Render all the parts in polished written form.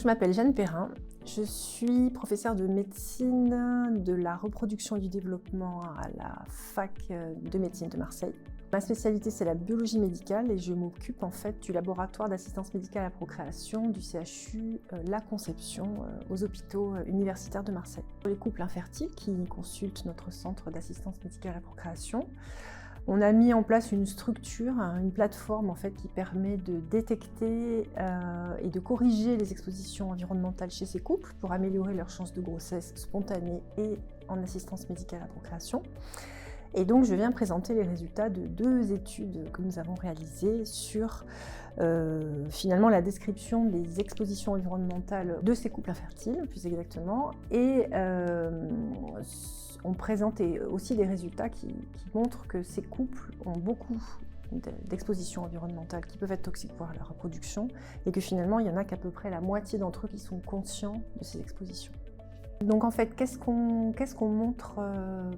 je m'appelle Jeanne Perrin, je suis professeure de médecine de la reproduction et du développement à la fac de médecine de Marseille. Ma spécialité, c'est la biologie médicale et je m'occupe en fait du laboratoire d'assistance médicale à la procréation du CHU La Conception aux hôpitaux universitaires de Marseille. Pour les couples infertiles qui consultent notre centre d'assistance médicale à la procréation, on a mis en place une structure, une plateforme en fait, qui permet de détecter et de corriger les expositions environnementales chez ces couples pour améliorer leurs chances de grossesse spontanée et en assistance médicale à la procréation. Et donc je viens présenter les résultats de 2 études que nous avons réalisées sur finalement la description des expositions environnementales de ces couples infertiles, plus exactement, et on présente aussi des résultats qui montrent que ces couples ont beaucoup d'expositions environnementales qui peuvent être toxiques pour leur reproduction et que finalement il y en a qu'à peu près la moitié d'entre eux qui sont conscients de ces expositions. Donc en fait, qu'est-ce qu'on montre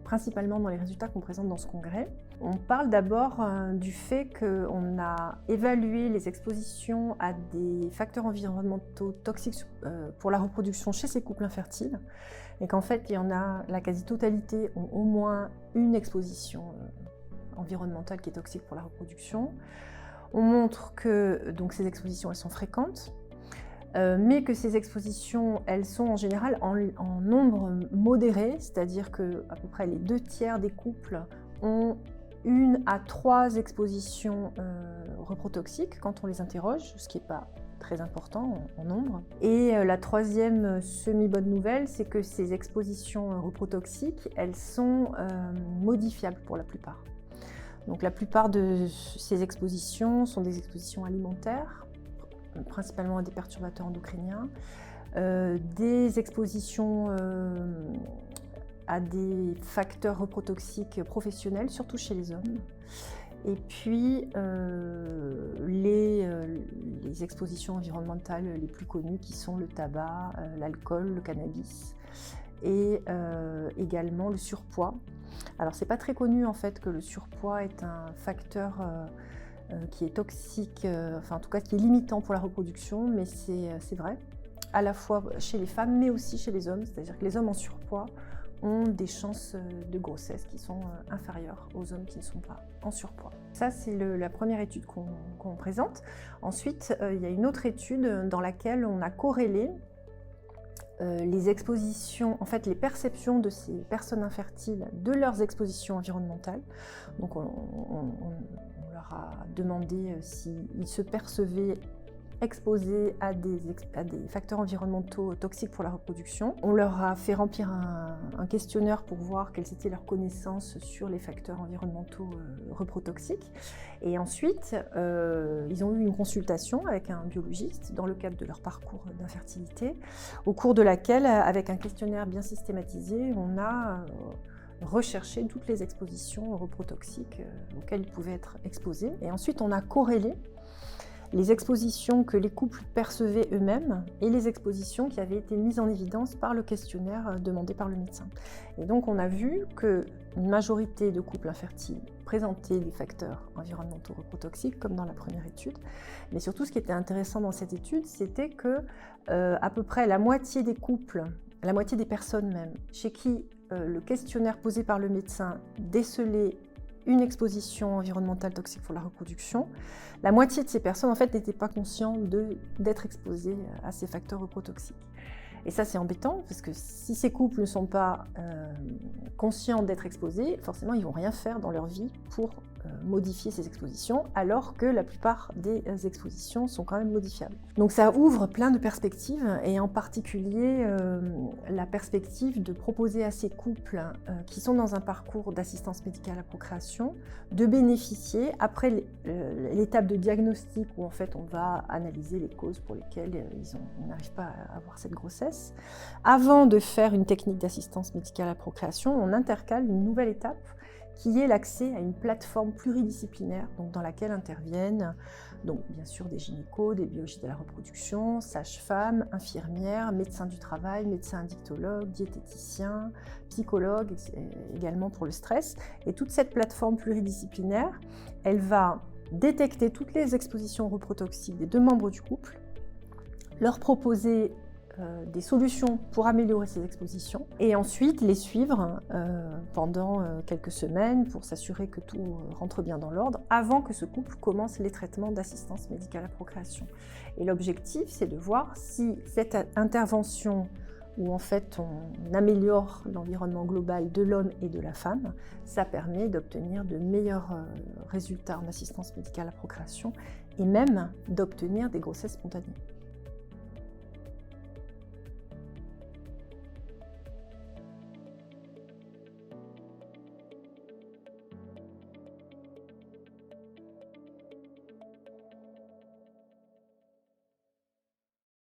principalement dans les résultats qu'on présente dans ce congrès? On parle d'abord du fait qu'on a évalué les expositions à des facteurs environnementaux toxiques pour la reproduction chez ces couples infertiles et qu'en fait, il y en a, la quasi-totalité ont au moins une exposition environnementale qui est toxique pour la reproduction. On montre que donc, ces expositions, elles sont fréquentes, mais que ces expositions, elles sont en général en nombre modéré, c'est-à-dire qu'à peu près les 2/3 des couples ont 1 à 3 expositions reprotoxiques quand on les interroge, ce qui n'est pas très important en nombre. Et la troisième semi-bonne nouvelle, c'est que ces expositions reprotoxiques, elles sont modifiables pour la plupart. Donc la plupart de ces expositions sont des expositions alimentaires, principalement à des perturbateurs endocriniens, des expositions à des facteurs reprotoxiques professionnels, surtout chez les hommes, et puis les expositions environnementales les plus connues qui sont le tabac, l'alcool, le cannabis, et également le surpoids. Alors c'est pas très connu en fait que le surpoids est un facteur qui est toxique, enfin en tout cas qui est limitant pour la reproduction, mais c'est vrai, à la fois chez les femmes mais aussi chez les hommes, c'est-à-dire que les hommes en surpoids ont des chances de grossesse qui sont inférieures aux hommes qui ne sont pas en surpoids. Ça c'est la première étude qu'on présente. Ensuite, il y a une autre étude dans laquelle on a corrélé les expositions, en fait les perceptions de ces personnes infertiles de leurs expositions environnementales. Donc on leur a demandé s'ils se percevaient exposés à des facteurs environnementaux toxiques pour la reproduction. On leur a fait remplir un questionnaire pour voir quelles étaient leurs connaissances sur les facteurs environnementaux reprotoxiques. Et ensuite, ils ont eu une consultation avec un biologiste dans le cadre de leur parcours d'infertilité, au cours de laquelle, avec un questionnaire bien systématisé, on a recherché toutes les expositions reprotoxiques auxquelles ils pouvaient être exposés. Et ensuite, on a corrélé les expositions que les couples percevaient eux-mêmes et les expositions qui avaient été mises en évidence par le questionnaire demandé par le médecin. Et donc on a vu qu'une majorité de couples infertiles présentaient des facteurs environnementaux reprotoxiques, comme dans la première étude. Mais surtout, ce qui était intéressant dans cette étude, c'était que à peu près la moitié des couples, la moitié des personnes même, chez qui le questionnaire posé par le médecin décelait une exposition environnementale toxique pour la reproduction, la moitié de ces personnes en fait n'étaient pas conscientes d'être exposées à ces facteurs reprotoxiques. Et ça c'est embêtant parce que si ces couples ne sont pas conscients d'être exposés, forcément ils ne vont rien faire dans leur vie pour modifier ces expositions, alors que la plupart des expositions sont quand même modifiables. Donc ça ouvre plein de perspectives, et en particulier la perspective de proposer à ces couples qui sont dans un parcours d'assistance médicale à la procréation de bénéficier, après l'étape de diagnostic où en fait on va analyser les causes pour lesquelles ils n'arrivent pas à avoir cette grossesse, avant de faire une technique d'assistance médicale à la procréation, on intercale une nouvelle étape qui est l'accès à une plateforme pluridisciplinaire donc dans laquelle interviennent donc, bien sûr des gynécos, des biologistes de la reproduction, sages-femmes, infirmières, médecins du travail, médecins addictologues, diététiciens, psychologues également pour le stress. Et toute cette plateforme pluridisciplinaire, elle va détecter toutes les expositions reprotoxiques des 2 membres du couple, leur proposer des solutions pour améliorer ces expositions et ensuite les suivre pendant quelques semaines pour s'assurer que tout rentre bien dans l'ordre avant que ce couple commence les traitements d'assistance médicale à procréation. Et l'objectif, c'est de voir si cette intervention où en fait on améliore l'environnement global de l'homme et de la femme, ça permet d'obtenir de meilleurs résultats en assistance médicale à procréation et même d'obtenir des grossesses spontanées.